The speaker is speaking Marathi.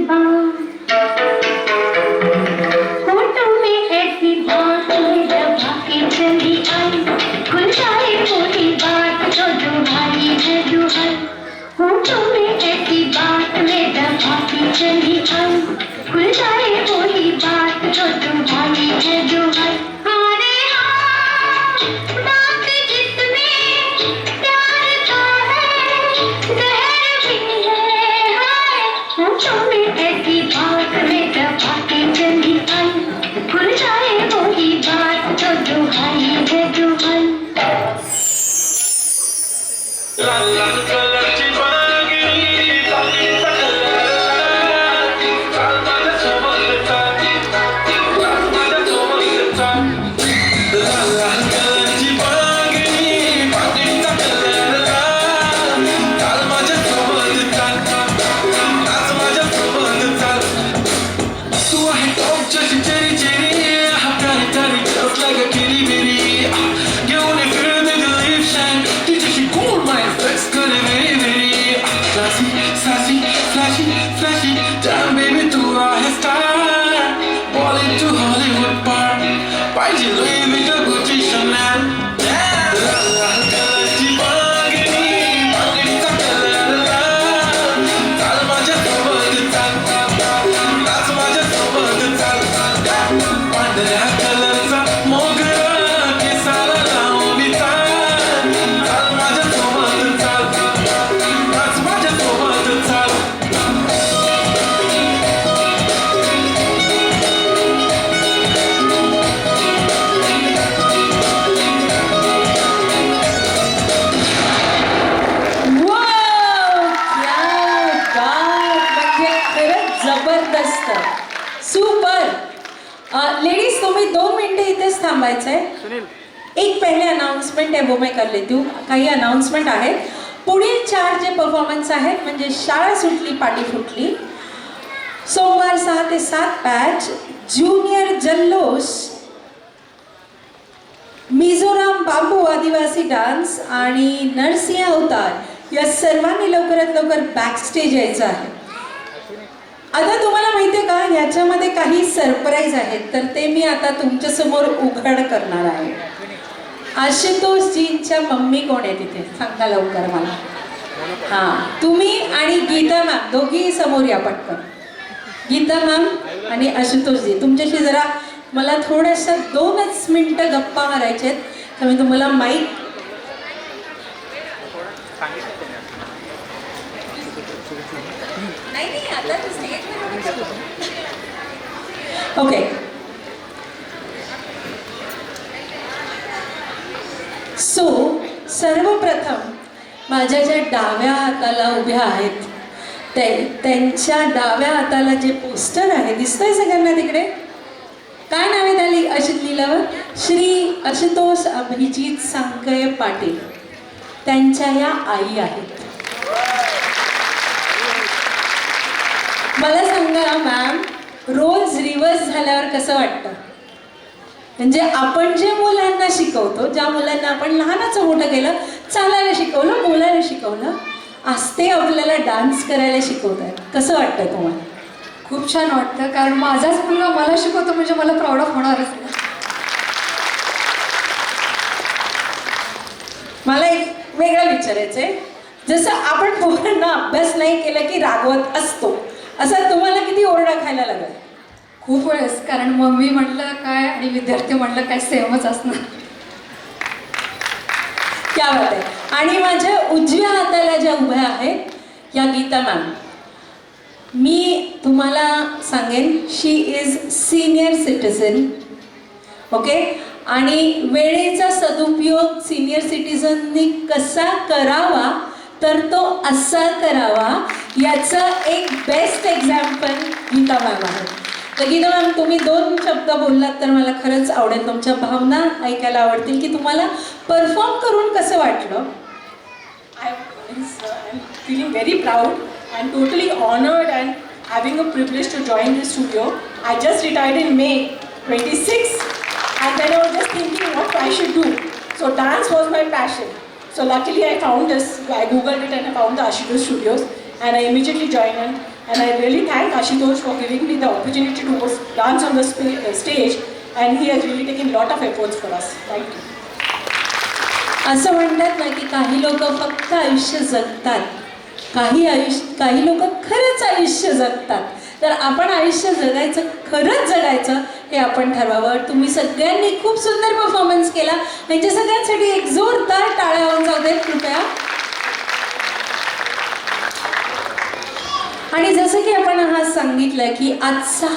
बात, होठों में ऐसी बात में दबा के चली आई, खुल जाए कोई बात तो दुहाई है दुहाई। होठों में ऐसी बात में दबा के चली आई, खुल जाए कोई बात तो दुहाई है दुहाई। अरे हाँ, बात जिसमें प्यार का है, जहर भी है हाय। होठों में ऐसी बात में दबा के चली आई, खुल जाए कोई बात तो दुहाई है दुहाई। लेडीज तुम्ही 2 मिनिटे इथेच थांबायचंय. एक पहिले अनाउन्समेंट आहे वो मैं कर लेती हूँ. काही अनाउन्समेंट आहेत. पुढील 4 जे परफॉर्मन्स आहेत म्हणजे शाळा सुटली पाटी फुटली, सोमवार 6 ते 7 बॅच, ज्युनियर जल्लोष, मिझोराम बांबू आदिवासी डान्स आणि नरसिंह अवतार या सर्वांनी लवकरात लवकर बॅक स्टेज यायचं आहे. आता तुम्हाला माहिती आहे का याच्यामध्ये काही सरप्राईज आहेत, तर ते मी आता तुमच्या समोर उघड करणार आहे. आशुतोषजींच्या मम्मी कोण आहे तिथे सांगा लवकर मला. हां, तुम्ही आणि गीता मॅम दोघी समोर या पटकन. गीता मॅम आणि आशुतोषजी तुमच्याशी जरा मला थोड्याशा 2च मिनिटं गप्पा मारायचे आहेत, तर मी तुम्हाला माईक नाही आता ओके. सो सर्वप्रथम माझ्या ज्या डाव्या हाताला उभ्या आहेत त्यांच्या डाव्या हाताला जे पोस्टर आहे दिसतंय सगळ्यांना तिकडे, काय नाव आहे त्या अशीत लिहिल्यावर, श्री आशुतोष अभिजित सांकय पाटील, त्यांच्या या आई आहेत. मला सांगा मॅम, रोल्स रिव्हर्स झाल्यावर कसं वाटतं? म्हणजे आपण जे मुलांना शिकवतो, ज्या मुलांना आपण लहानाचं मोठं केलं, चालायला शिकवलं, बोलायला शिकवलं, आज ते आपल्याला डान्स करायला शिकवत आहेत. कसं वाटतं तुम्हाला? खूप छान वाटतं, कारण माझाच मुलगा मला शिकवतो म्हणजे मला प्राऊड ऑफ होणारच. मला एक वेगळं विचारायचं आहे. जसं आपण पोरांना अभ्यास नाही केला की रागवत असतो, असं तुम्हाला किती ओरडा खायला लागला? खूप वेळेस, कारण मम्मी म्हटलं काय आणि विद्यार्थी म्हटलं काय सेमच असणार. क्या बात आहे. आणि माझ्या उजव्या हाताला ज्या उभ्या आहेत या गीता मॅम, मी तुम्हाला सांगेन शी इज सिनियर सिटीजन. ओके. आणि वेळेचा सदुपयोग सिनियर सिटीजननी कसा करावा तर तो असा करावा याचं एक बेस्ट एक्झाम्पल गीता मॅम आहे. तर गीता मॅम तुम्ही 2 शब्द बोललात तर मला खरंच आवडेल, तुमच्या भावना ऐकायला आवडतील की तुम्हाला परफॉर्म करून कसं वाटलं? I'm feeling very proud and totally honored and having a privilege to join this studio. I just retired in May 26 and then I was just thinking what I should do. So dance was my passion. So luckily I found this, I googled it and I found the Ashutosh Studios and I immediately joined in. And I really thank Ashutosh for giving me the opportunity to dance on the stage, and he has really taken a lot of efforts for us. Thank you. असं म्हणतात ना की काही लोक फक्त आयुष्य जगतात, काही लोक खरंच आयुष्य जगतात. तर आपण आयुष्य जगायचं, खरंच जगायचं हे आपण ठरवावं. तुम्ही सगळ्यांनी खूप सुंदर परफॉर्मन्स केला. त्यांच्या सगळ्यांसाठी एक जोरदार टाळ्या होऊन जाऊ देत कृपया. आणि जसं की आपण आज सांगितलं की आजचा हा